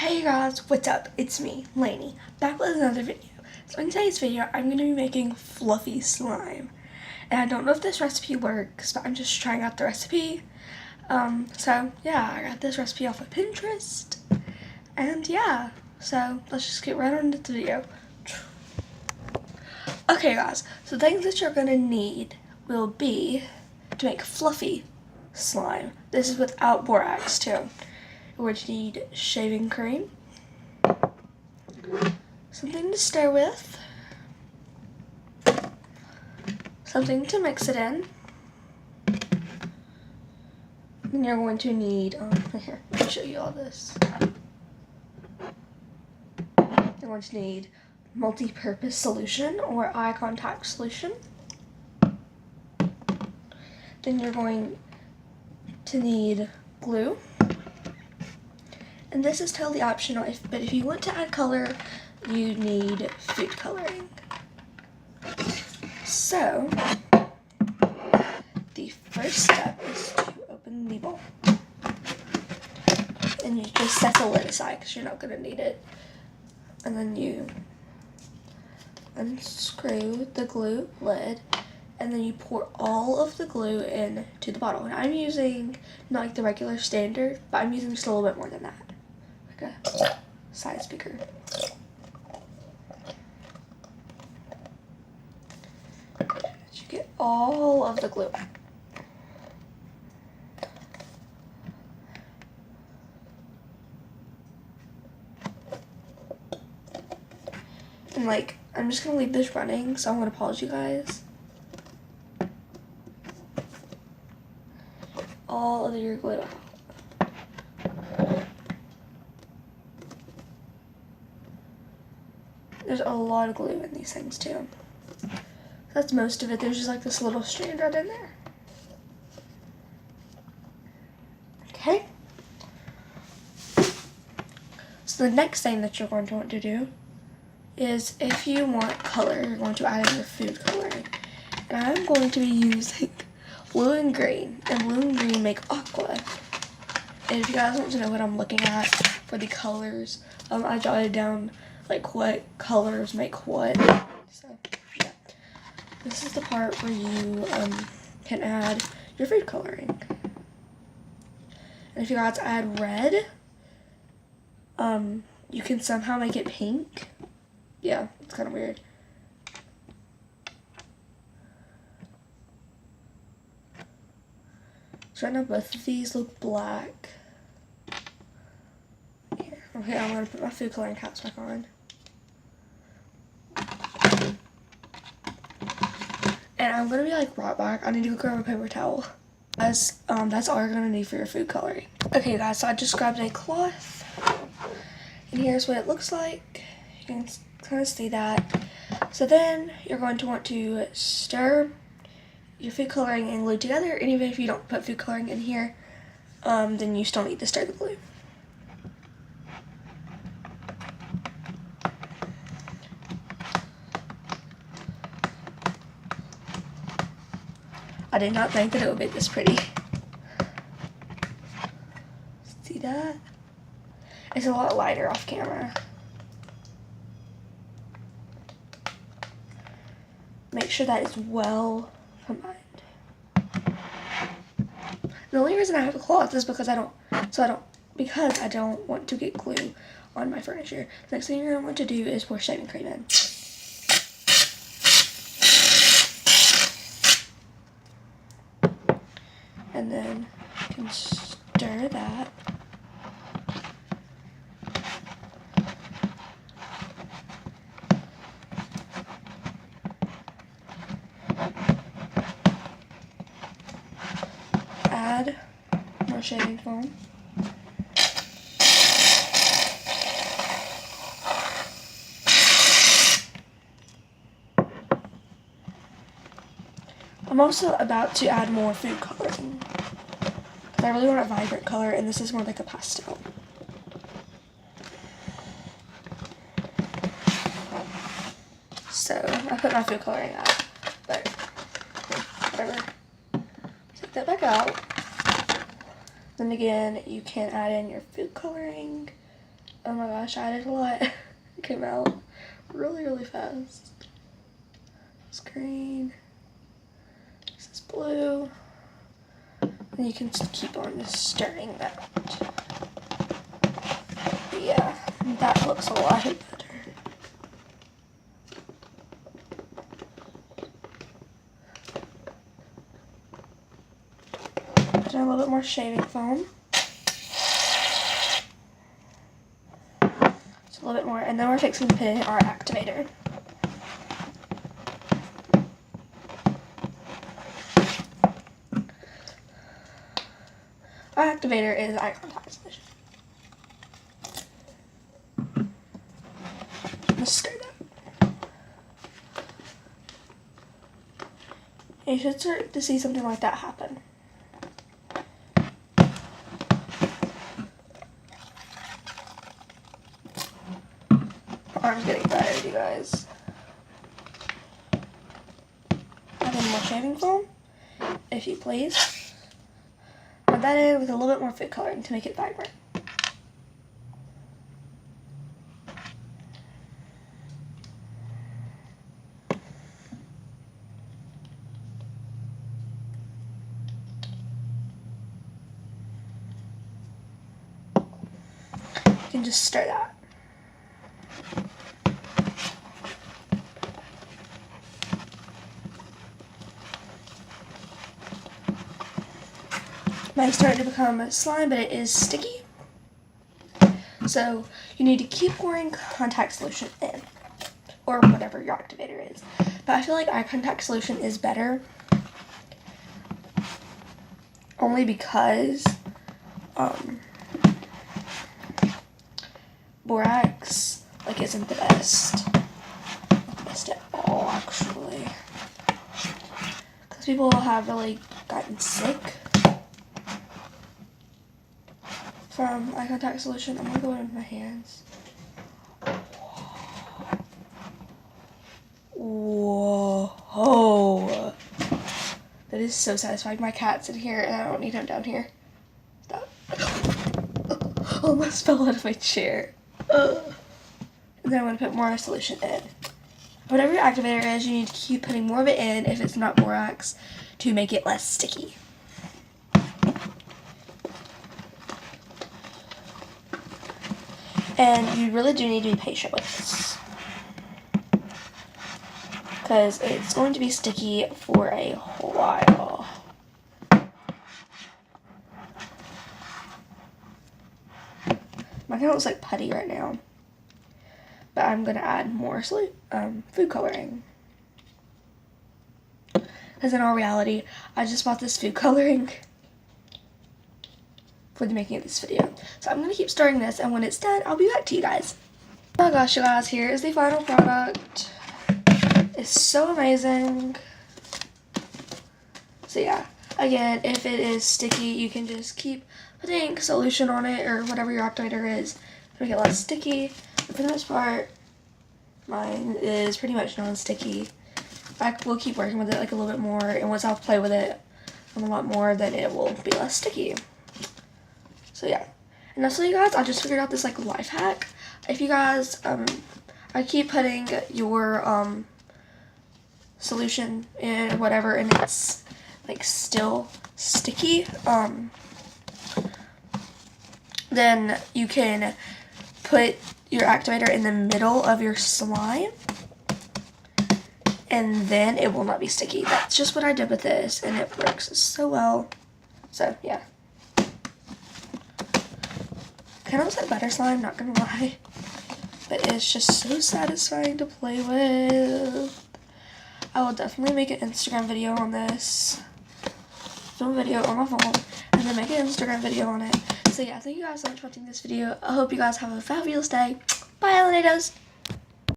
Hey guys, what's up? It's me, Lainey, back with another video. So in today's video, I'm going to be making fluffy slime. And I don't know if this recipe works, but I'm just trying out the recipe. So yeah, I got this recipe off of Pinterest. And yeah, so let's just get right on into the video. Okay guys, so the things that you're going to need will be to make fluffy slime. This is without borax too. We're going to need shaving cream, something to stir with, something to mix it in, and you're going to need, here, let me show you all this. You're going to need multi-purpose solution or eye contact solution. Then you're going to need glue. And this is totally optional, but if you want to add color, you need food coloring. So, the first step is to open the bowl. And you just set the lid aside because you're not going to need it. And then you unscrew the glue lid, and then you pour all of the glue into the bottle. And I'm using not like the regular standard, but I'm using just a little bit more than that. A side speaker. You get all of the glue. And like, I'm just gonna leave this running, so I'm gonna pause you guys. All of your glue out. There's a lot of glue in these things too. That's most of it. There's just like this little strand right in there. Okay. So the next thing that you're going to want to do is, if you want color, you're going to add in your food coloring. And I'm going to be using blue and green. And blue and green make aqua. And if you guys want to know what I'm looking at for the colors, I jotted down like what colors make what. So yeah, this is the part where you can add your food coloring. And if you guys add red, you can somehow make it pink. Yeah, it's kind of weird. So right now both of these look black. Here. Okay, I'm gonna put my food coloring caps back on. And I'm gonna be like right back. I need to go grab a paper towel. That's all you're gonna need for your food coloring. Okay guys, so I just grabbed a cloth. And here's what it looks like. You can kind of see that. So then you're going to want to stir your food coloring and glue together. And even if you don't put food coloring in here, then you still need to stir the glue. I did not think that it would be this pretty. See that? It's a lot lighter off camera. Make sure that is well combined. The only reason I have a cloth is because I don't want to get glue on my furniture. The next thing you're gonna want to do is pour shaving cream in. And then you can stir that. Add more shaving foam. I'm also about to add more food coloring. I really want a vibrant color, and this is more like a pastel. So I put my food coloring out, but whatever. Take that back out. Then again, you can add in your food coloring. Oh my gosh, I added a lot. It came out really, really fast. It's green. This is blue. And you can just keep on just stirring that. But yeah, that looks a lot better. Put in a little bit more shaving foam. Just a little bit more, and then we're fixing to put in our activator. Our activator is eye contact solution. Let's stir that. You should start to see something like that happen. My arm's getting tired, you guys. Add in more shaving foam, if you please. Put that in with a little bit more food coloring to make it vibrant. You can just stir that. Mine's starting to become a slime, but it is sticky. So you need to keep pouring contact solution in, or whatever your activator is. But I feel like eye contact solution is better, only because borax isn't the best. Not the best at all, actually. Because people have really gotten sick from eye contact solution. I'm gonna go in with my hands. Whoa. That is so satisfying. My cat's in here and I don't need him down here. Stop. Almost fell out of my chair. And then I'm gonna put more solution in. Whatever your activator is, you need to keep putting more of it in if it's not borax to make it less sticky. And you really do need to be patient with this, because it's going to be sticky for a while. My kind of looks like putty right now, but I'm going to add more food coloring. Because in all reality, I just bought this food coloring for the making of this video. So I'm going to keep stirring this, and when it's done, I'll be back to you guys. Oh my gosh, you guys, here is the final product. It's so amazing. So yeah, again, if it is sticky, you can just keep putting solution on it, or whatever your activator is, to make it less sticky. But for the most part, mine is pretty much non-sticky. I will keep working with it a little bit more, and once I'll play with it a lot more, then it will be less sticky. So yeah, and also you guys, I just figured out this life hack. If you guys, I keep putting your solution in whatever, and it's still sticky, then you can put your activator in the middle of your slime, and then it will not be sticky. That's just what I did with this, and it works so well. So yeah. Kind of looks like butter slime, not gonna lie, but it's just so satisfying to play with. I will definitely make an Instagram video on this, film a video on my phone, and then make an Instagram video on it. So yeah, thank you guys so much for watching this video. I hope you guys have a fabulous day. Bye, Alanados!